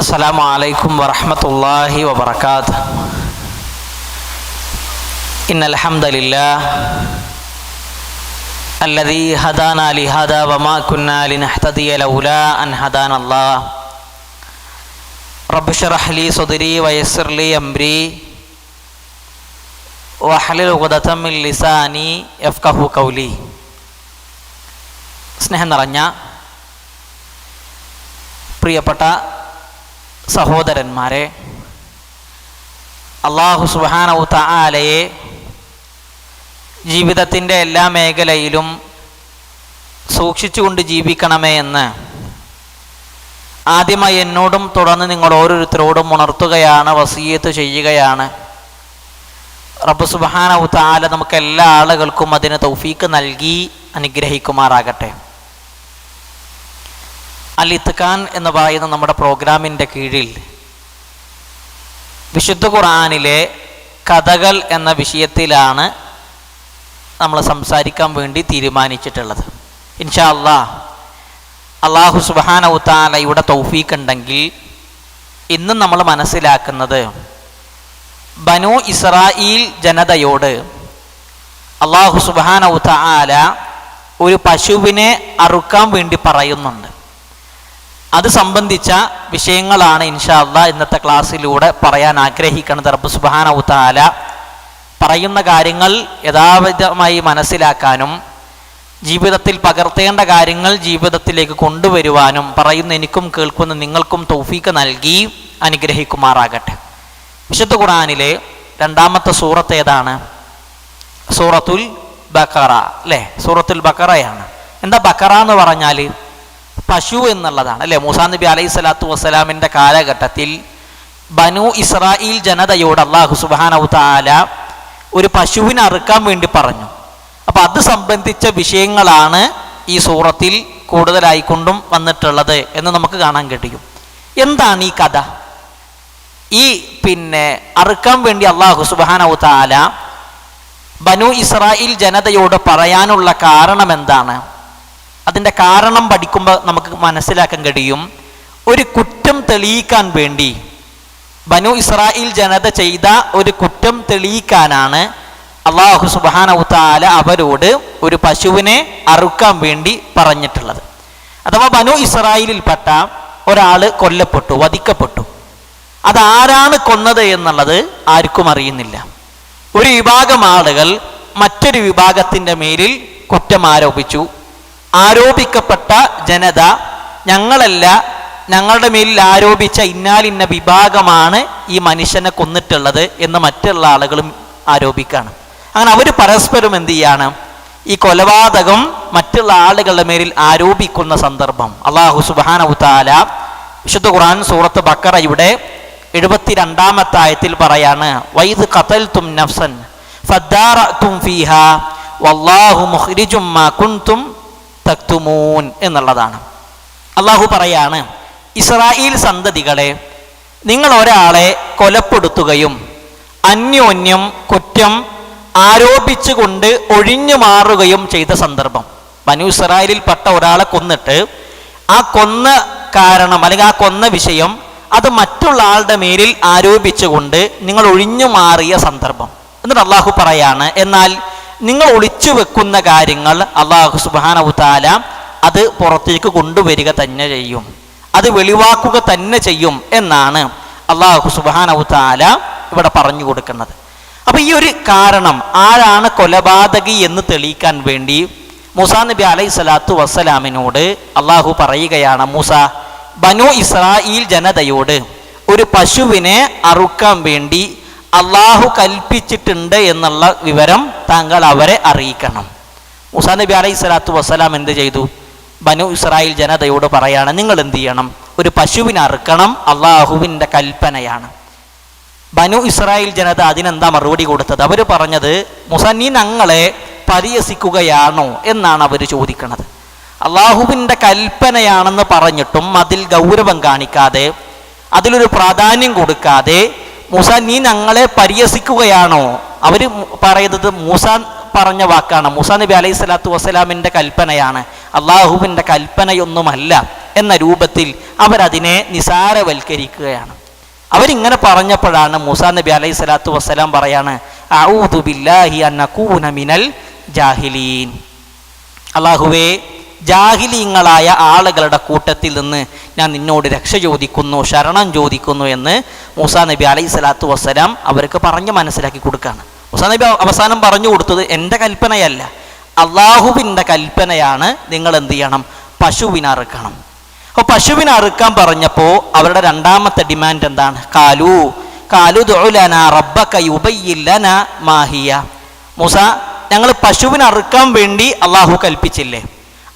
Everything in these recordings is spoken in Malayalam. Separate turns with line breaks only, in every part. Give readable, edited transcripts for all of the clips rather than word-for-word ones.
അസ്സലാമു അലൈക്കും വറഹ്മത്തുള്ളാഹി വബറകാതുഹു. ഇന്നൽ ഹംദലില്ലാഹ് അല്ലദീ ഹദാനാ ലിഹാദാ വമാ കുന്നാ ലിനഹ്തദിയ ലൗലാ അൻ ഹദാനല്ലാഹ്. റബ്ബി ശ്റഹ് ലീ സദ്രീ വയസ്സിർ ലീ അംരീ വഹ്ലുൽ ഉഖ്ദതം മിൻ ലിസാനി യഫ്ഖഹു ഖൗലി. സ്നേഹം നിറഞ്ഞ പ്രിയപ്പെട്ട സഹോദരന്മാരെ, അല്ലാഹു സുബ്ഹാനഹു തആലയെ ജീവിതത്തിൻ്റെ എല്ലാ മേഖലയിലും സൂക്ഷിച്ചുകൊണ്ട് ജീവിക്കണമേ എന്ന് ആദ്യമായി എന്നോടും തുടർന്ന് നിങ്ങൾ ഓരോരുത്തരോടും ഉണർത്തുകയാണ്, വസിയ്യത്ത് ചെയ്യുകയാണ്. റബ്ബ് സുബ്ഹാനഹു തആല നമുക്ക് എല്ലാ ആളുകൾക്കും അതിന് തൗഫീക്ക് നൽകി അനുഗ്രഹിക്കുമാറാകട്ടെ. അൽ ഇത്ഖാൻ എന്ന് പറയുന്ന നമ്മുടെ പ്രോഗ്രാമിൻ്റെ കീഴിൽ വിശുദ്ധ ഖുർആനിലെ കഥകൾ എന്ന വിഷയത്തിലാണ് നമ്മൾ സംസാരിക്കാൻ വേണ്ടി തീരുമാനിച്ചിട്ടുള്ളത്. ഇൻഷാ അല്ലാഹ് അല്ലാഹു സുബ്ഹാനഹു തആലയുടെ തൗഫീഖ് ഉണ്ടെങ്കിൽ ഇന്ന് നമ്മൾ മനസ്സിലാക്കുന്നത് ബനൂ ഇസ്രായീൽ ജനതയോട് അല്ലാഹു സുബ്ഹാനഹു തആല ഒരു പശുവിനെ അറുക്കാൻ വേണ്ടി പറയുന്നുണ്ട്. അത് സംബന്ധിച്ച വിഷയങ്ങളാണ് ഇൻഷാ അല്ലാഹ് ഇന്നത്തെ ക്ലാസ്സിലൂടെ പറയാൻ ആഗ്രഹിക്കുന്നത്. റബ്ബ് സുബ്ഹാനഹു തആല പറയുന്ന കാര്യങ്ങൾ യഥാവിധമായി മനസ്സിലാക്കാനും ജീവിതത്തിൽ പകർത്തേണ്ട കാര്യങ്ങൾ ജീവിതത്തിലേക്ക് കൊണ്ടുവരുവാനും പറയുന്ന എനിക്കും കേൾക്കുന്ന നിങ്ങൾക്കും തൗഫീഖ് നൽകി അനുഗ്രഹിക്കുമാറാകട്ടെ. വിശുദ്ധ ഖുർആനിലെ രണ്ടാമത്തെ സൂറത്ത് ഏതാണ്? സൂറത്തുൽ ബഖറ അല്ലേ? സൂറത്തുൽ ബഖറയാണ്. എന്താ ബഖറ എന്ന് പറഞ്ഞാൽ? പശു എന്നുള്ളതാണ് അല്ലേ? മൂസാ നബി അലൈഹി സ്വലാത്തു വസ്സലാമിൻ്റെ കാലഘട്ടത്തിൽ ബനൂ ഇസ്രായീൽ ജനതയോട് അല്ലാഹു സുബ്ഹാനഹു തആല ഒരു പശുവിനെ അറുക്കാൻ വേണ്ടി പറഞ്ഞു. അപ്പം അത് സംബന്ധിച്ച വിഷയങ്ങളാണ് ഈ സൂറത്തിൽ കൂടുതലായിക്കൊണ്ടും വന്നിട്ടുള്ളത് എന്ന് നമുക്ക് കാണാൻ കഴിയും. എന്താണ് ഈ കഥ? ഈ അറുക്കാൻ വേണ്ടി അല്ലാഹു സുബ്ഹാനഹു തആല ബനൂ ഇസ്രായീൽ ജനതയോട് പറയാനുള്ള കാരണം എന്താണ്? അതിൻ്റെ കാരണം പഠിക്കുമ്പോൾ നമുക്ക് മനസ്സിലാക്കാൻ കഴിയും. ഒരു കുറ്റം തെളിയിക്കാൻ വേണ്ടി ബനൂ ഇസ്രായീൽ ജനത ചെയ്ത ഒരു കുറ്റം തെളിയിക്കാനാണ് അല്ലാഹു സുബ്ഹാനഹു തആല അവരോട് ഒരു പശുവിനെ അറുക്കാൻ വേണ്ടി പറഞ്ഞിട്ടുള്ളത്. അഥവാ ബനൂ ഇസ്രായീലിൽപ്പെട്ട ഒരാൾ കൊല്ലപ്പെട്ടു, വധിക്കപ്പെട്ടു. അതാരാണ് കൊന്നത് എന്നുള്ളത് ആർക്കും അറിയുന്നില്ല. ഒരു വിഭാഗം ആളുകൾ മറ്റൊരു വിഭാഗത്തിൻ്റെ മേലിൽ കുറ്റം ആരോപിച്ചു. ആരോപിക്കപ്പെട്ട ജനത ഞങ്ങളല്ല, ഞങ്ങളുടെ മേലിൽ ആരോപിച്ച ഇന്നാലിന്ന വിഭാഗമാണ് ഈ മനുഷ്യനെ കൊന്നിട്ടുള്ളത് എന്ന് മറ്റുള്ള ആളുകളും ആരോപിക്കുകയാണ്. അങ്ങനെ അവർ പരസ്പരം എന്ത് ചെയ്യാണ്? ഈ കൊലപാതകം മറ്റുള്ള ആളുകളുടെ മേലിൽ ആരോപിക്കുന്ന സന്ദർഭം അല്ലാഹു സുബ്ഹാനഹു തആല വിശുദ്ധ ഖുർആൻ സൂറത്ത് ബഖറയുടെ 72-ാമത്തെ ആയത്തിൽ പറയാണ്, വൈദ് ഖതൽതും നഫ്സൻ ഫദ്ദാറഅതും ഫീഹാ വല്ലാഹു മുഖ്രിജും മാ കുൻതും തക്തുമൂൻ എന്നുള്ളതാണ്. അല്ലാഹു പറയാണ്, ഇസ്രായേൽ സന്തതികളെ, നിങ്ങൾ ഒരാളെ കൊലപ്പെടുത്തുകയും അന്യോന്യം കുറ്റം ആരോപിച്ചുകൊണ്ട് ഒഴിഞ്ഞു മാറുകയും ചെയ്ത സന്ദർഭം. ബനൂ ഇസ്രായേലിൽപ്പെട്ട ഒരാളെ കൊന്നിട്ട് ആ കൊന്ന കാരണം അല്ലെങ്കിൽ ആ കൊന്ന വിഷയം അത് മറ്റുള്ള ആളുടെ മേലിൽ ആരോപിച്ചുകൊണ്ട് നിങ്ങൾ ഒഴിഞ്ഞു മാറിയ സന്ദർഭം. എന്നിട്ട് അല്ലാഹു പറയാണ്, എന്നാൽ നിങ്ങൾ ഒളിച്ചു വെക്കുന്ന കാര്യങ്ങൾ അല്ലാഹു സുബ്ഹാനഹു തആല അത് പുറത്തേക്ക് കൊണ്ടുവരിക തന്നെ ചെയ്യും, അത് വെളിവാക്കുക തന്നെ ചെയ്യും എന്നാണ് അല്ലാഹു സുബ്ഹാനഹു തആല ഇവിടെ പറഞ്ഞു കൊടുക്കുന്നത്. അപ്പോൾ ഈ ഒരു കാരണം ആരാണ് കൊലപാതകി എന്ന് തെളിയിക്കാൻ വേണ്ടി മൂസാ നബി അലൈഹി സ്വലാത്തു വസ്സലാമിനോട് അല്ലാഹു പറയുകയാണ്, മൂസ, ബനൂ ഇസ്രായീൽ ജനതയോട് ഒരു പശുവിനെ അറുക്കാൻ വേണ്ടി അള്ളാഹു കൽപ്പിച്ചിട്ടുണ്ട് എന്നുള്ള വിവരം താങ്കൾ അവരെ അറിയിക്കണം. മൂസാ നബി അലൈഹി സ്വലാത്തു വസ്സലാം എന്ത് ചെയ്തു? ബനൂ ഇസ്രായേൽ ജനതയോട് പറയാണ്, നിങ്ങൾ എന്ത് ചെയ്യണം? ഒരു പശുവിനെ അറുക്കണം, അള്ളാഹുവിൻ്റെ കൽപ്പനയാണ്. ബനൂ ഇസ്രായേൽ ജനത അതിനെന്താ മറുപടി കൊടുത്തത്? അവർ പറഞ്ഞത്, മൂസാ, നീ ഞങ്ങളെ പരിഹസിക്കുകയാണോ എന്നാണ് അവർ ചോദിക്കുന്നത്. അള്ളാഹുവിൻ്റെ കൽപ്പനയാണെന്ന് പറഞ്ഞിട്ടും അതിൽ ഗൗരവം കാണിക്കാതെ, അതിലൊരു പ്രാധാന്യം കൊടുക്കാതെ, മൂസ, നീ ഞങ്ങളെ പരിഹസിക്കുകയാണോ? അവർ പറയുന്നത് മൂസ പറഞ്ഞ വാക്കാണ്. മൂസാ നബി അലൈഹി സ്വലാത്തു വസ്സലാമിൻ്റെ കൽപ്പനയാണ്, അള്ളാഹുവിൻ്റെ കൽപ്പനയൊന്നുമല്ല എന്ന രൂപത്തിൽ അവരതിനെ നിസാരവൽക്കരിക്കുകയാണ്. അവരിങ്ങനെ പറഞ്ഞപ്പോഴാണ് മൂസാ നബി അലൈഹി സ്വലാത്തു വസ്സലാം പറയാണ്, അഊദു ബില്ലാഹി അൻ അകൂന മിനൽ ജാഹിലീൻ. അല്ലാഹുവേ, ജാഹിലീങ്ങളായ ആളുകളുടെ കൂട്ടത്തിൽ നിന്ന് ഞാൻ നിന്നോട് രക്ഷ ചോദിക്കുന്നു, ശരണം ചോദിക്കുന്നു എന്ന് മൂസാ നബി അലൈഹി സ്വലാത്തു വസ്സലാം അവർക്ക് പറഞ്ഞ് മനസ്സിലാക്കി കൊടുക്കുകയാണ്. മൂസാ നബി അവസാനം പറഞ്ഞു കൊടുത്തത് എൻ്റെ കൽപ്പനയല്ല, അള്ളാഹുവിൻ്റെ കൽപ്പനയാണ്. നിങ്ങൾ എന്ത് ചെയ്യണം? പശുവിനെ അറുക്കണം. അപ്പോൾ പശുവിനെ അറുക്കാൻ പറഞ്ഞപ്പോൾ അവരുടെ രണ്ടാമത്തെ ഡിമാൻഡ് എന്താണ്? കാലു ദുഉ ലനാ റബ്ബക യുബയ്യിൻ ലനാ മാ ഹിയ. മൂസ, ഞങ്ങൾ പശുവിനെ അറുക്കാൻ വേണ്ടി അള്ളാഹു കൽപ്പിച്ചില്ലേ,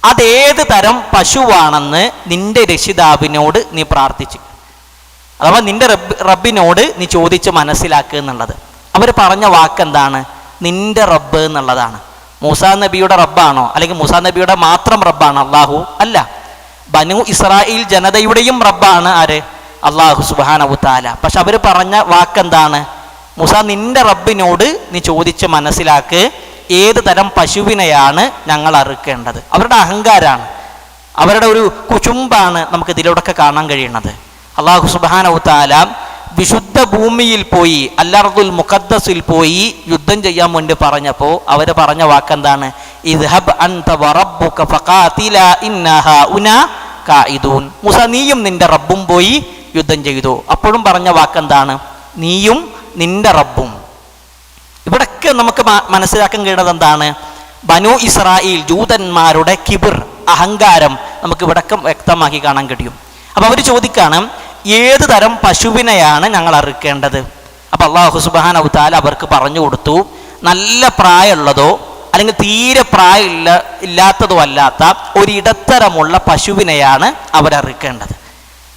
അതേത് തരം പശുവാണെന്ന് നിന്റെ രക്ഷിതാവിനോട് നീ പ്രാർത്ഥിച്ചു, അഥവാ നിന്റെ റബ്ബിനോട് നീ ചോദിച്ച് മനസ്സിലാക്കുക എന്നുള്ളത്. അവർ പറഞ്ഞ വാക്കെന്താണ്? നിന്റെ റബ്ബ് എന്നുള്ളതാണ്. മൂസാ നബിയുടെ റബ്ബാണോ, അല്ലെങ്കിൽ മൂസാ നബിയുടെ മാത്രം റബ്ബാണ് അള്ളാഹു? അല്ല, ബനു ഇസ്രായേൽ ജനതയുടെയും റബ്ബാണ് ആര്? അള്ളാഹു സുബ്ഹാനഹു തആല. പക്ഷെ അവർ പറഞ്ഞ വാക്കെന്താണ്? മൂസ, നിന്റെ റബ്ബിനോട് നീ ചോദിച്ച് മനസ്സിലാക്ക്, ഏത് തരം പശുവിനെയാണ് ഞങ്ങൾ അറുക്കേണ്ടത്. അവരുടെ അഹങ്കാരാണ്, അവരുടെ ഒരു കുചുമ്പാണ് നമുക്ക് ഇതിലൂടെയൊക്കെ കാണാൻ കഴിയുന്നത്. അള്ളാഹു സുബ്ഹാനഹു തആല വിശുദ്ധ ഭൂമിയിൽ പോയി, അൽ-അർദുൽ മുഖദ്ദസിൽ പോയി യുദ്ധം ചെയ്യാൻ വേണ്ടി പറഞ്ഞപ്പോൾ അവർ പറഞ്ഞ വാക്കെന്താണ്? ഇദ്ഹബ് അൻത വറബ്ബുക ഫഖാതിലാ ഇന്നാ ഹഉനാ ഖാഇദൂൻ. മൂസ, നീയും നിന്റെ റബ്ബും പോയി യുദ്ധം ചെയ്തു. അപ്പോഴും പറഞ്ഞ വാക്കെന്താണ്? നീയും നിന്റെ റബ്ബും. ഇവിടൊക്കെ നമുക്ക് മനസ്സിലാക്കാൻ കഴിയുന്നത് എന്താണ്? ബനു ഇസ്രായേൽ ജൂതന്മാരുടെ കിബിർ, അഹങ്കാരം നമുക്ക് ഇവിടൊക്കെ വ്യക്തമാക്കി കാണാൻ കഴിയും. അപ്പോൾ അവർ ചോദിക്കാണ്, ഏത് തരം പശുവിനെയാണ് ഞങ്ങൾ അറുക്കേണ്ടത്? അപ്പോൾ അല്ലാഹു സുബ്ഹാനഹു തആല അവർക്ക് പറഞ്ഞു കൊടുത്തു, നല്ല പ്രായമുള്ളതോ അല്ലെങ്കിൽ തീരെ ഇല്ലാത്തതോ അല്ലാത്ത ഒരിടത്തരമുള്ള പശുവിനെയാണ് അവരറുക്കേണ്ടത്.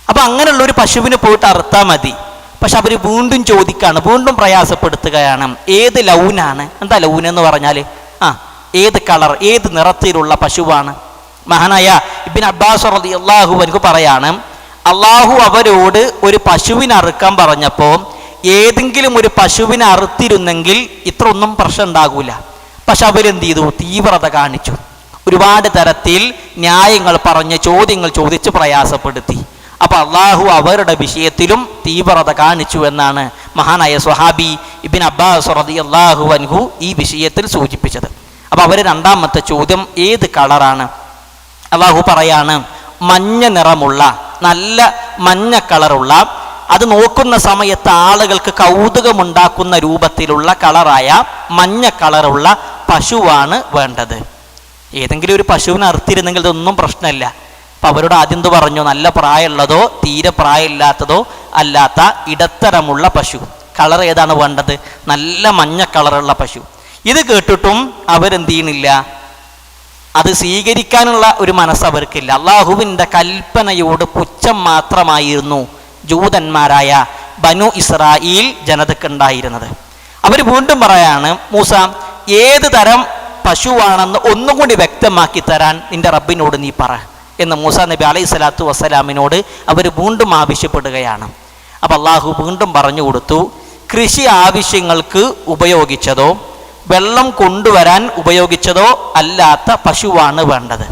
അപ്പോൾ അങ്ങനെയുള്ളൊരു പശുവിന് പോയിട്ട് അറുത്താൽ മതി. പക്ഷെ അവർ വീണ്ടും ചോദിക്കുകയാണ്, വീണ്ടും പ്രയാസപ്പെടുത്തുകയാണ്, ഏത് ലൗനാണ്? എന്താ ലൗൻ എന്ന് പറഞ്ഞാൽ? ഏത് കളർ, ഏത് നിറത്തിലുള്ള പശുവാണ്? മഹാനായ ഇബ്നു അബ്ബാസ് റളിയല്ലാഹു അൻഹു പറയാണ്, അള്ളാഹു അവരോട് ഒരു പശുവിനെ അറുക്കാൻ പറഞ്ഞപ്പോൾ ഏതെങ്കിലും ഒരു പശുവിനെ അറുത്തിരുന്നെങ്കിൽ ഇത്ര ഒന്നും പ്രശ്നം ഉണ്ടാകൂല. പക്ഷെ അവരെന്ത് ചെയ്തു? തീവ്രത കാണിച്ചു. ഒരുപാട് തരത്തിൽ ന്യായങ്ങൾ പറഞ്ഞ് ചോദ്യങ്ങൾ ചോദിച്ച് പ്രയാസപ്പെടുത്തി. അപ്പൊ അള്ളാഹു അവരുടെ വിഷയത്തിലും തീവ്രത കാണിച്ചു എന്നാണ് മഹാനായ സ്വഹാബി ഇബ്നു അബ്ബാസ് റളിയല്ലാഹു അൻഹു ഈ വിഷയത്തിൽ സൂചിപ്പിച്ചത്. അപ്പൊ അവര് രണ്ടാമത്തെ ചോദ്യം ഏത് കളറാണ്? അള്ളാഹു പറയാണ്, മഞ്ഞ നിറമുള്ള, നല്ല മഞ്ഞ കളറുള്ള, അത് നോക്കുന്ന സമയത്ത് ആളുകൾക്ക് കൗതുകമുണ്ടാക്കുന്ന രൂപത്തിലുള്ള കളറായ മഞ്ഞ കളറുള്ള പശുവാണ് വേണ്ടത്. ഏതെങ്കിലും ഒരു പശുവിനെ അറുത്തിരുന്നെങ്കിൽ ഇതൊന്നും പ്രശ്നമില്ല. അപ്പം അവരോട് ആദ്യം പറഞ്ഞു, നല്ല പ്രായമുള്ളതോ തീരെ പ്രായമില്ലാത്തതോ അല്ലാത്ത ഇടത്തരമുള്ള പശു. കളർ ഏതാണ് വേണ്ടത്? നല്ല മഞ്ഞ കളറുള്ള പശു. ഇത് കേട്ടിട്ടും അവരെന്ത് ചെയ്യണില്ല? അത് സ്വീകരിക്കാനുള്ള ഒരു മനസ്സ് അവർക്കില്ല. അള്ളാഹുവിൻ്റെ കൽപ്പനയോട് പുച്ഛം മാത്രമായിരുന്നു ജൂതന്മാരായ ബനു ഇസ്രായേൽ ജനതക്കുണ്ടായിരുന്നത്. അവർ വീണ്ടും പറയാണ്, മൂസ, ഏത് തരം പശുവാണെന്ന് ഒന്നും കൂടി വ്യക്തമാക്കി തരാൻ നിന്റെ റബ്ബിനോട് നീ പറ എന്ന് മൂസാ നബി അലൈഹി സ്വലാത്തു വസ്സലാമിനോട് അവർ വീണ്ടും ആവശ്യപ്പെടുകയാണ്. അപ്പം അള്ളാഹു വീണ്ടും പറഞ്ഞു കൊടുത്തു, കൃഷി ആവശ്യങ്ങൾക്ക് ഉപയോഗിച്ചതോ വെള്ളം കൊണ്ടുവരാൻ ഉപയോഗിച്ചതോ അല്ലാത്ത പശുവാണ് വേണ്ടത്.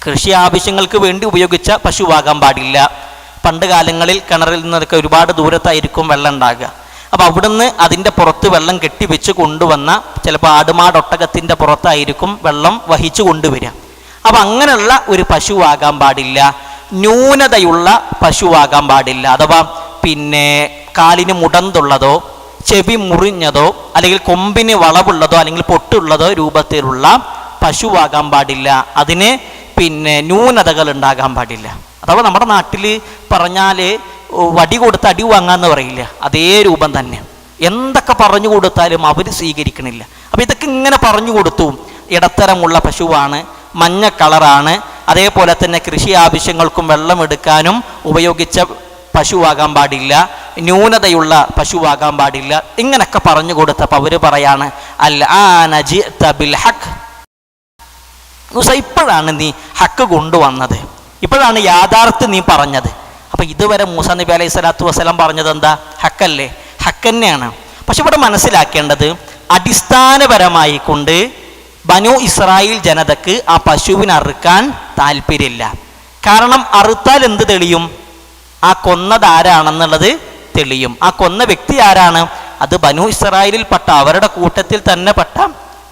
കൃഷി ആവശ്യങ്ങൾക്ക് വേണ്ടി ഉപയോഗിച്ച പശുവാകാൻ പാടില്ല. പണ്ട് കാലങ്ങളിൽ കിണറിൽ നിന്നൊക്കെ ഒരുപാട് ദൂരത്തായിരിക്കും വെള്ളം ഉണ്ടാകുക. അപ്പോൾ അവിടുന്ന് അതിൻ്റെ പുറത്ത് വെള്ളം കെട്ടിവെച്ച് കൊണ്ടുവന്ന, ചിലപ്പോൾ ആടുമാടൊട്ടകത്തിൻ്റെ പുറത്തായിരിക്കും വെള്ളം വഹിച്ചു കൊണ്ടുവരിക. അപ്പം അങ്ങനെയുള്ള ഒരു പശുവാകാൻ പാടില്ല. ന്യൂനതയുള്ള പശുവാകാൻ പാടില്ല. അഥവാ കാലിന് മുടന്തുള്ളതോ ചെവി മുറിഞ്ഞതോ അല്ലെങ്കിൽ കൊമ്പിന് വളവുള്ളതോ അല്ലെങ്കിൽ പൊട്ടുള്ളതോ രൂപത്തിലുള്ള പശുവാകാൻ പാടില്ല. അതിന് ന്യൂനതകൾ ഉണ്ടാകാൻ പാടില്ല. അഥവാ നമ്മുടെ നാട്ടിൽ പറഞ്ഞാൽ വടി കൊടുത്ത് അടി വാങ്ങാന്ന് പറയില്ല, അതേ രൂപം തന്നെ. എന്തൊക്കെ പറഞ്ഞു കൊടുത്താലും അവർ സ്വീകരിക്കണില്ല. അപ്പം ഇതൊക്കെ ഇങ്ങനെ പറഞ്ഞു കൊടുത്തു. ഇടത്തരമുള്ള പശുവാണ്, മഞ്ഞ കളറാണ്, അതേപോലെ തന്നെ കൃഷി ആവശ്യങ്ങൾക്കും വെള്ളം എടുക്കാനും ഉപയോഗിച്ച പശുവാകാൻ പാടില്ല, ന്യൂനതയുള്ള പശുവാകാൻ പാടില്ല. ഇങ്ങനൊക്കെ പറഞ്ഞു കൊടുത്തപ്പോൾ അവർ പറയാണ്, അൽആന ജിഅത ബിൽ ഹഖ്. ഇപ്പോഴാണ് നീ ഹക്ക് കൊണ്ടുവന്നത്, ഇപ്പോഴാണ് യാഥാർത്ഥ്യം നീ പറഞ്ഞത്. അപ്പം ഇതുവരെ മൂസാ നബി അലൈഹി സ്വലാത്തു വസ്സലാം പറഞ്ഞത് എന്താ? ഹക്കല്ലേ? ഹക്ക് തന്നെയാണ്. പക്ഷെ ഇവിടെ മനസ്സിലാക്കേണ്ടത്, അടിസ്ഥാനപരമായി കൊണ്ട് ബനു ഇസ്രായേൽ ജനതക്ക് ആ പശുവിനെ അറുക്കാൻ താല്പര്യമില്ല. കാരണം അറുത്താൽ എന്ത് തെളിയും? ആ കൊന്നത് ആരാണെന്നുള്ളത് തെളിയും. ആ കൊന്ന വ്യക്തി ആരാണ്? അത് ബനൂ ഇസ്രായേലിൽപ്പെട്ട അവരുടെ കൂട്ടത്തിൽ തന്നെ പെട്ട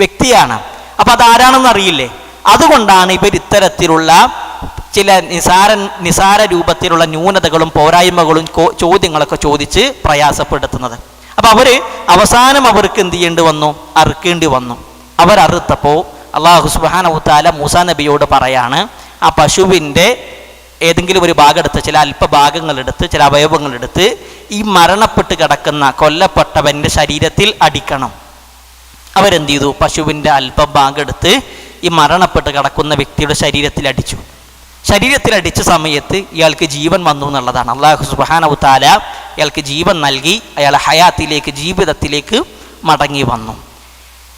വ്യക്തിയാണ്. അപ്പൊ അതാരാണെന്ന് അറിയില്ലേ? അതുകൊണ്ടാണ് ഇവർ ഇത്തരത്തിലുള്ള ചില നിസാര രൂപത്തിലുള്ള ന്യൂനതകളും പോരായ്മകളും ചോദ്യങ്ങളൊക്കെ ചോദിച്ച് പ്രയാസപ്പെടുത്തുന്നത്. അപ്പൊ അവസാനം അവർക്ക് എന്ത് ചെയ്യേണ്ടി വന്നു? അറുക്കേണ്ടി വന്നു. അവരറുത്തപ്പോൾ അല്ലാഹു സുബ്ഹാനഹു വ തആല മൂസാ നബിയോട് പറയാണ്, ആ പശുവിൻ്റെ ഏതെങ്കിലും ഒരു ഭാഗം എടുത്ത്, ചില അല്പഭാഗങ്ങളെടുത്ത്, ചില അവയവങ്ങളെടുത്ത് ഈ മരണപ്പെട്ട് കിടക്കുന്ന കൊല്ലപ്പെട്ടവൻ്റെ ശരീരത്തിൽ അടിക്കണം. അവരെന്ത് ചെയ്തു? പശുവിൻ്റെ അല്പഭാഗം എടുത്ത് ഈ മരണപ്പെട്ട് കിടക്കുന്ന വ്യക്തിയുടെ ശരീരത്തിൽ അടിച്ചു. ശരീരത്തിലടിച്ച സമയത്ത് ഇയാൾക്ക് ജീവൻ വന്നു എന്നുള്ളതാണ്. അല്ലാഹു സുബ്ഹാനഹു വ തആല ഇയാൾക്ക് ജീവൻ നൽകി, അയാൾ ഹയാത്തിലേക്ക്, ജീവിതത്തിലേക്ക് മടങ്ങി വന്നു.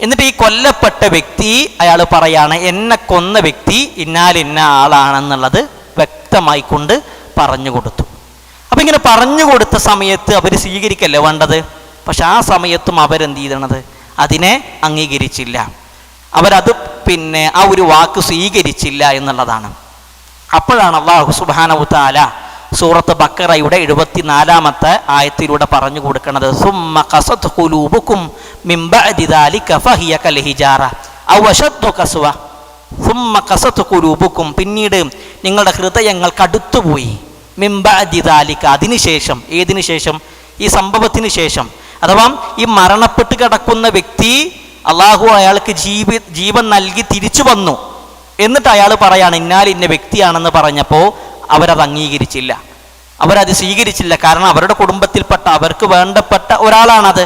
എന്നിട്ട് ഈ കൊല്ലപ്പെട്ട വ്യക്തി അയാൾ പറയാണ്, എന്നെ കൊന്ന വ്യക്തി ഇന്നാലിന്ന ആളാണെന്നുള്ളത് വ്യക്തമായി കൊണ്ട് പറഞ്ഞു കൊടുത്തു. അപ്പം ഇങ്ങനെ പറഞ്ഞു കൊടുത്ത സമയത്ത് അവർ സ്വീകരിക്കല്ലേ വേണ്ടത്? പക്ഷെ ആ സമയത്തും അവരെന്ത് ചെയ്യണത്? അതിനെ അംഗീകരിച്ചില്ല. അവരത് ആ ഒരു വാക്ക് സ്വീകരിച്ചില്ല എന്നുള്ളതാണ്. അപ്പോഴാണ് അല്ലാഹു സുബ്ഹാനഹു വ തആല സൂറത്ത് ബഖറയുടെ 74-ാമത്തെ ആയത്തിലൂടെ പറഞ്ഞു കൊടുക്കുന്നത്, സുമ്മ ഖസത് ഖുലൂബുകും മിൻ ബഅദി ദാലിക ഫഹിയ കൽ ഹിജാറ ഔ അശദ്ദു ഖസ്വ. സുമ്മ ഖസത് ഖുലൂബുകും, പിന്നീട് നിങ്ങളുടെ ഹൃദയങ്ങൾ കടുത്തുപോയി. മിൻ ബഅദി ദാലിക, അതിനുശേഷം. ഏതിനു ശേഷം? ഈ സംഭവത്തിന് ശേഷം. അഥവാ ഈ മരണപ്പെട്ട് കിടക്കുന്ന വ്യക്തി അള്ളാഹു അയാൾക്ക് ജീവൻ നൽകി തിരിച്ചു വന്നു. എന്നിട്ട് അയാൾ പറയാണ് ഇന്നാലിന്ന വ്യക്തിയാണെന്ന് പറഞ്ഞപ്പോൾ അവരത് അംഗീകരിച്ചില്ല, അവരത് സ്വീകരിച്ചില്ല. കാരണം അവരുടെ കുടുംബത്തിൽപ്പെട്ട, അവർക്ക് വേണ്ടപ്പെട്ട ഒരാളാണത്.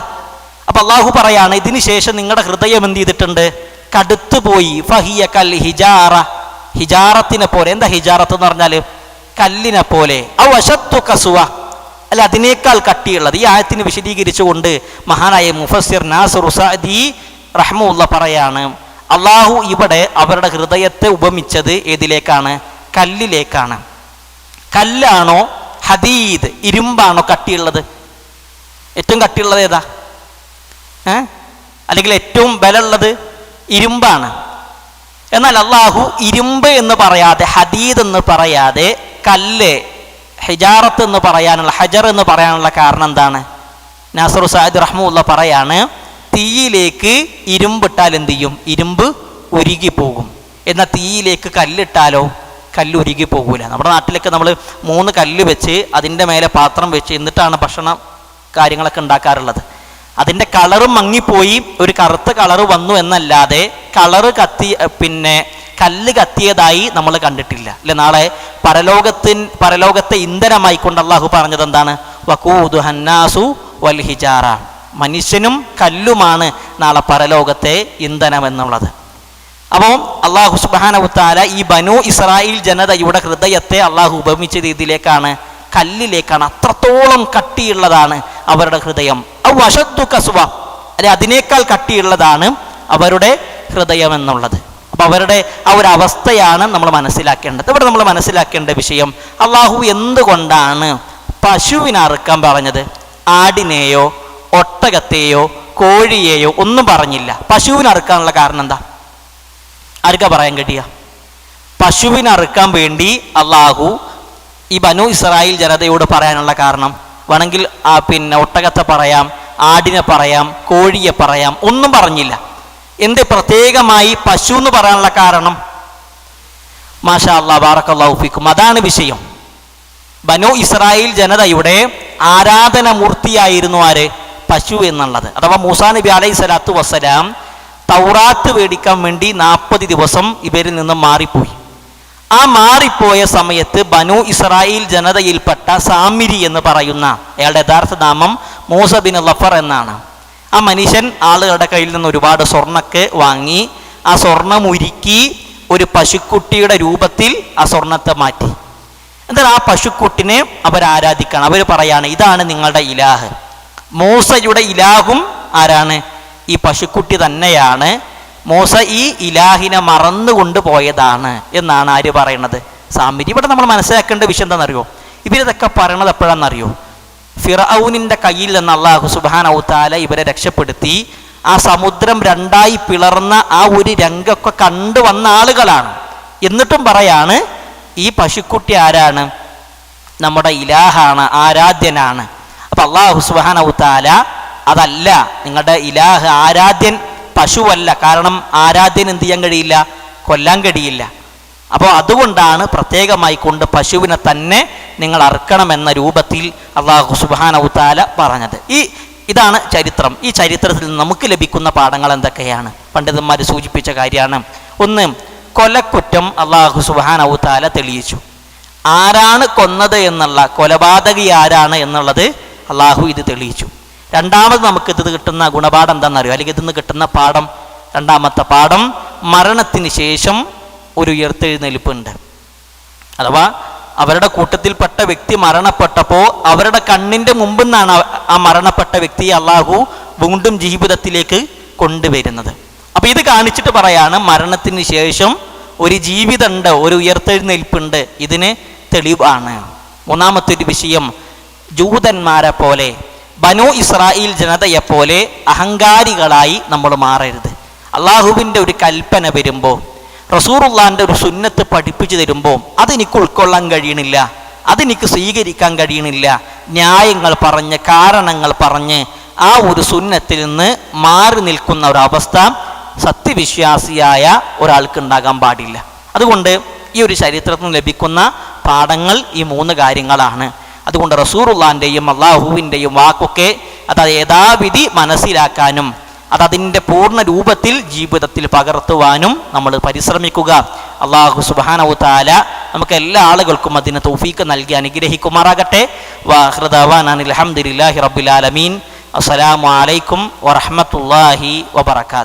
അപ്പം അള്ളാഹു പറയാണ്, ഇതിന് ശേഷം നിങ്ങളുടെ ഹൃദയം എന്ത് ചെയ്തിട്ടുണ്ട്? കടുത്തുപോയി. ഫഹിയ കൽ ഹിജാറ, ഹിജാറത്തിനെ പോലെ. എന്താ ഹിജാറത്ത് എന്ന് പറഞ്ഞാൽ? കല്ലിനെ പോലെ. ഔ അശദ്ദു ഖസ്വ, അല്ല അതിനേക്കാൾ കട്ടിയുള്ളത്. ഈ ആയത്തിന് വിശദീകരിച്ചുകൊണ്ട് മഹാനായ മുഫസ്സിർ നാസിർ സഅദി റഹ്മത്തുള്ള പറയാണ്, അള്ളാഹു ഇവിടെ അവരുടെ ഹൃദയത്തെ ഉപമിച്ചത് ഏതിലേക്കാണ്? കല്ലിലേക്കാണ്. കല്ലാണോ ഹദീദ്, ഇരുമ്പാണോ കട്ടിയുള്ളത്? ഏറ്റവും കട്ടിയുള്ളത് ഏതാ? അല്ലെങ്കിൽ ഏറ്റവും ബലമുള്ളത് ഇരുമ്പാണ്. എന്നാൽ അള്ളാഹു ഇരുമ്പ് എന്ന് പറയാതെ, ഹദീദ് എന്ന് പറയാതെ, കല്ല്, ഹിജാറത്ത് എന്ന് പറയാനുള്ള, ഹജർ എന്ന് പറയാനുള്ള കാരണം എന്താണ്? നാസിർ സഅദി റഹ്മത്തുള്ള പറയാണ്, തീയിലേക്ക് ഇരുമ്പിട്ടാൽ എന്ത് ചെയ്യും? ഇരുമ്പ് ഉരുകി പോകും. എന്നാൽ തീയിലേക്ക് കല്ലിട്ടാലോ? കല്ല് ഉരുകി പോകൂല. നമ്മുടെ നാട്ടിലൊക്കെ നമ്മൾ 3 കല്ല് വെച്ച് അതിൻ്റെ മേലെ പാത്രം വെച്ച് എന്നിട്ടാണ് ഭക്ഷണം കാര്യങ്ങളൊക്കെ ഉണ്ടാക്കാറുള്ളത്. അതിൻ്റെ കളറ് മങ്ങിപ്പോയി ഒരു കറുത്ത കളറ് വന്നു എന്നല്ലാതെ കളറ് കല്ല് കത്തിയതായി നമ്മൾ കണ്ടിട്ടില്ല അല്ലെ? നാളെ പരലോകത്തെ ഇന്ധനമായിക്കൊണ്ട് അള്ളാഹു പറഞ്ഞത് എന്താണ്? വഖൂദു ഹന്നാസു വൽ ഹിജാറ, മനുഷ്യനും കല്ലുമാണ് നാളെ പരലോകത്തെ ഇന്ധനം എന്നുള്ളത്. അപ്പോൾ അള്ളാഹു സുബ്ഹാനഹു വ തആല ഈ ബനൂ ഇസ്രായേൽ ജനതയുടെ ഹൃദയത്തെ അള്ളാഹു ഉപമിച്ച രീതിയിലേക്കാണ്, കല്ലിലേക്കാണ്. അത്രത്തോളം കട്ടിയുള്ളതാണ് അവരുടെ ഹൃദയം. ഔ അശദ്ദു ഖസ്വ, അല്ലെ അതിനേക്കാൾ കട്ടിയുള്ളതാണ് അവരുടെ ഹൃദയം എന്നുള്ളത്. അപ്പം അവരുടെ ആ ഒരു അവസ്ഥയാണ് നമ്മൾ മനസ്സിലാക്കേണ്ടത്. ഇവിടെ നമ്മൾ മനസ്സിലാക്കേണ്ട വിഷയം, അള്ളാഹു എന്തുകൊണ്ടാണ് പശുവിനെ അറുക്കാൻ പറഞ്ഞത്? ആടിനെയോ ഒട്ടകത്തെയോ കോഴിയെയോ ഒന്നും പറഞ്ഞില്ല. പശുവിനെ അറുക്കാനുള്ള കാരണം എന്താ? ആർക്കാ പറയാൻ കഴിയുക? പശുവിനെ അറുക്കാൻ വേണ്ടി അള്ളാഹു ഈ ബനൂ ഇസ്രായേൽ ജനതയോട് പറയാനുള്ള കാരണം വേണമെങ്കിൽ ഒട്ടകത്തെ പറയാം, ആടിനെ പറയാം, കോഴിയെ പറയാം, ഒന്നും പറഞ്ഞില്ല. എന്ത് പ്രത്യേകമായി പശു എന്ന് പറയാനുള്ള കാരണം? മാഷാ അല്ലാഹ്, ബാറക്കല്ലാഹു ഫീക്കും. അതാണ് വിഷയം. ബനൂ ഇസ്രായേൽ ജനതയുടെ ആരാധനമൂർത്തിയായിരുന്നു ആര്? പശു എന്നുള്ളത്. അഥവാ മൂസാ നബി അലൈഹി സ്വലാത്തു വസ്സലാം തൗറാത്ത് മേടിക്കാൻ വേണ്ടി 40 ദിവസം ഇവരിൽ നിന്ന് മാറിപ്പോയി. ആ മാറിപ്പോയ സമയത്ത് ബനൂ ഇസ്രായേൽ ജനതയിൽപ്പെട്ട സാമിരി എന്ന് പറയുന്ന, അയാളുടെ യഥാർത്ഥ നാമം മൂസ ബിൻ ലഫർ എന്നാണ്. ആ മനുഷ്യൻ ആളുകളുടെ കയ്യിൽ നിന്ന് ഒരുപാട് സ്വർണ്ണൊക്കെ വാങ്ങി ആ സ്വർണം ഉരുക്കി ഒരു പശുക്കുട്ടിയുടെ രൂപത്തിൽ ആ സ്വർണത്തെ മാറ്റി. എന്നാൽ ആ പശുക്കുട്ടിനെ അവർ ആരാധിക്കണം. അവർ പറയാണ്, ഇതാണ് നിങ്ങളുടെ ഇലാഹ്. മൂസയുടെ ഇലാഹും ആരാണ്? ഈ പശുക്കുട്ടി തന്നെയാണ്. മൂസ ഈ ഇലാഹിനെ മറന്നുകൊണ്ട് പോയതാണ് എന്നാണ് ആര് പറയണത്? സാമിരി. ഇവിടെ നമ്മൾ മനസ്സിലാക്കേണ്ട വിഷയം എന്താണെന്നറിയോ? ഇവരിതൊക്കെ പറയണത് എപ്പോഴാണെന്നറിയോ? ഫിർഔനിൻ്റെ കയ്യിൽ നിന്ന് അല്ലാഹു സുബ്ഹാനഹു തആല ഇവരെ രക്ഷപ്പെടുത്തി ആ സമുദ്രം 2ആയി പിളർന്ന ആ ഒരു രംഗമൊക്കെ കണ്ടു വന്ന ആളുകളാണ്. എന്നിട്ടും പറയാണ്, ഈ പശുക്കുട്ടി ആരാണ്? നമ്മുടെ ഇലാഹാണ്, ആരാധ്യനാണ്. അപ്പം അല്ലാഹു സുബ്ഹാനഹു തആല അതല്ല, നിങ്ങളുടെ ഇലാഹ് ആരാധ്യൻ പശുവല്ല. കാരണം ആരാധ്യൻ എന്ത് ചെയ്യാൻ കഴിയില്ല? കൊല്ലാൻ കഴിയില്ല. അപ്പോൾ അതുകൊണ്ടാണ് പ്രത്യേകമായി കൊണ്ട് പശുവിനെ തന്നെ നിങ്ങൾ അറുക്കണമെന്ന രൂപത്തിൽ അല്ലാഹു സുബ്ഹാനഹു തആല പറഞ്ഞത്. ഇതാണ് ചരിത്രം. ഈ ചരിത്രത്തിൽ നമുക്ക് ലഭിക്കുന്ന പാഠങ്ങൾ എന്തൊക്കെയാണ്? പണ്ഡിതന്മാർ സൂചിപ്പിച്ച കാര്യമാണ്. ഒന്ന്, കൊലക്കുറ്റം അല്ലാഹു സുബ്ഹാനഹു തആല തെളിയിച്ചു. ആരാണ് കൊന്നത് എന്നുള്ള, കൊലപാതകി ആരാണ് എന്നുള്ളത് അല്ലാഹു ഇത് തെളിയിച്ചു. രണ്ടാമത് നമുക്ക് ഇത് കിട്ടുന്ന ഗുണപാഠം എന്താണെന്നറിയോ? അല്ലെങ്കിൽ ഇതിന്ന് കിട്ടുന്ന പാഠം, രണ്ടാമത്തെ പാഠം, മരണത്തിന് ശേഷം ഒരു ഉയർത്തെഴുന്നേൽപ്പുണ്ട്. അഥവാ അവരുടെ കൂട്ടത്തിൽപ്പെട്ട വ്യക്തി മരണപ്പെട്ടപ്പോൾ അവരുടെ കണ്ണിൻ്റെ മുമ്പിൽ നിന്നാണ് ആ മരണപ്പെട്ട വ്യക്തിയെ അല്ലാഹു വീണ്ടും ജീവിതത്തിലേക്ക് കൊണ്ടുവരുന്നത്. അപ്പം ഇത് കാണിച്ചിട്ട് പറയാണ് മരണത്തിന് ശേഷം ഒരു ജീവിതമുണ്ട്, ഒരു ഉയർത്തെഴുന്നേൽപ്പുണ്ട്. ഇതിന് തെളിവാണ്. മൂന്നാമത്തെ ഒരു വിഷയം, ജൂതന്മാരെ പോലെ, ബനൂ ഇസ്രായേൽ ജനതയെപ്പോലെ അഹങ്കാരികളായി നമ്മൾ മാറരുത്. അള്ളാഹുവിൻ്റെ ഒരു കൽപ്പന വരുമ്പോൾ, റസൂലുള്ളാഹിൻ്റെ ഒരു സുന്നത്ത് പഠിപ്പിച്ചു തരുമ്പോൾ അതെനിക്ക് ഉൾക്കൊള്ളാൻ കഴിയണില്ല, അതെനിക്ക് സ്വീകരിക്കാൻ കഴിയണില്ല, ന്യായങ്ങൾ പറഞ്ഞ്, കാരണങ്ങൾ പറഞ്ഞ് ആ ഒരു സുന്നത്തിൽ നിന്ന് മാറി നിൽക്കുന്ന ഒരവസ്ഥ സത്യവിശ്വാസിയായ ഒരാൾക്ക് ഉണ്ടാകാൻ പാടില്ല. അതുകൊണ്ട് ഈ ഒരു ചരിത്രത്തിൽ ലഭിക്കുന്ന പാഠങ്ങൾ ഈ 3 കാര്യങ്ങളാണ്. അതുകൊണ്ട് റസൂലുള്ളാഹിൻ്റെയും അള്ളാഹുവിൻ്റെയും വാക്കൊക്കെ അത് യഥാവിധി മനസ്സിലാക്കാനും അതതിൻ്റെ പൂർണ്ണ രൂപത്തിൽ ജീവിതത്തിൽ പകർത്തുവാനും നമ്മൾ പരിശ്രമിക്കുക. അല്ലാഹു സുബ്ഹാനഹു തആല നമുക്ക് എല്ലാ ആളുകൾക്കും അതിന് തൗഫീഖ് നൽകി അനുഗ്രഹിക്കുമാറാകട്ടെ. വആഖിറു ദഅവാനാ അൽഹംദുലില്ലാഹി റബ്ബിൽ ആലമീൻ. അസ്സലാമു അലൈക്കും വറഹ്മത്തുള്ളാഹി വബറകാതുഹു.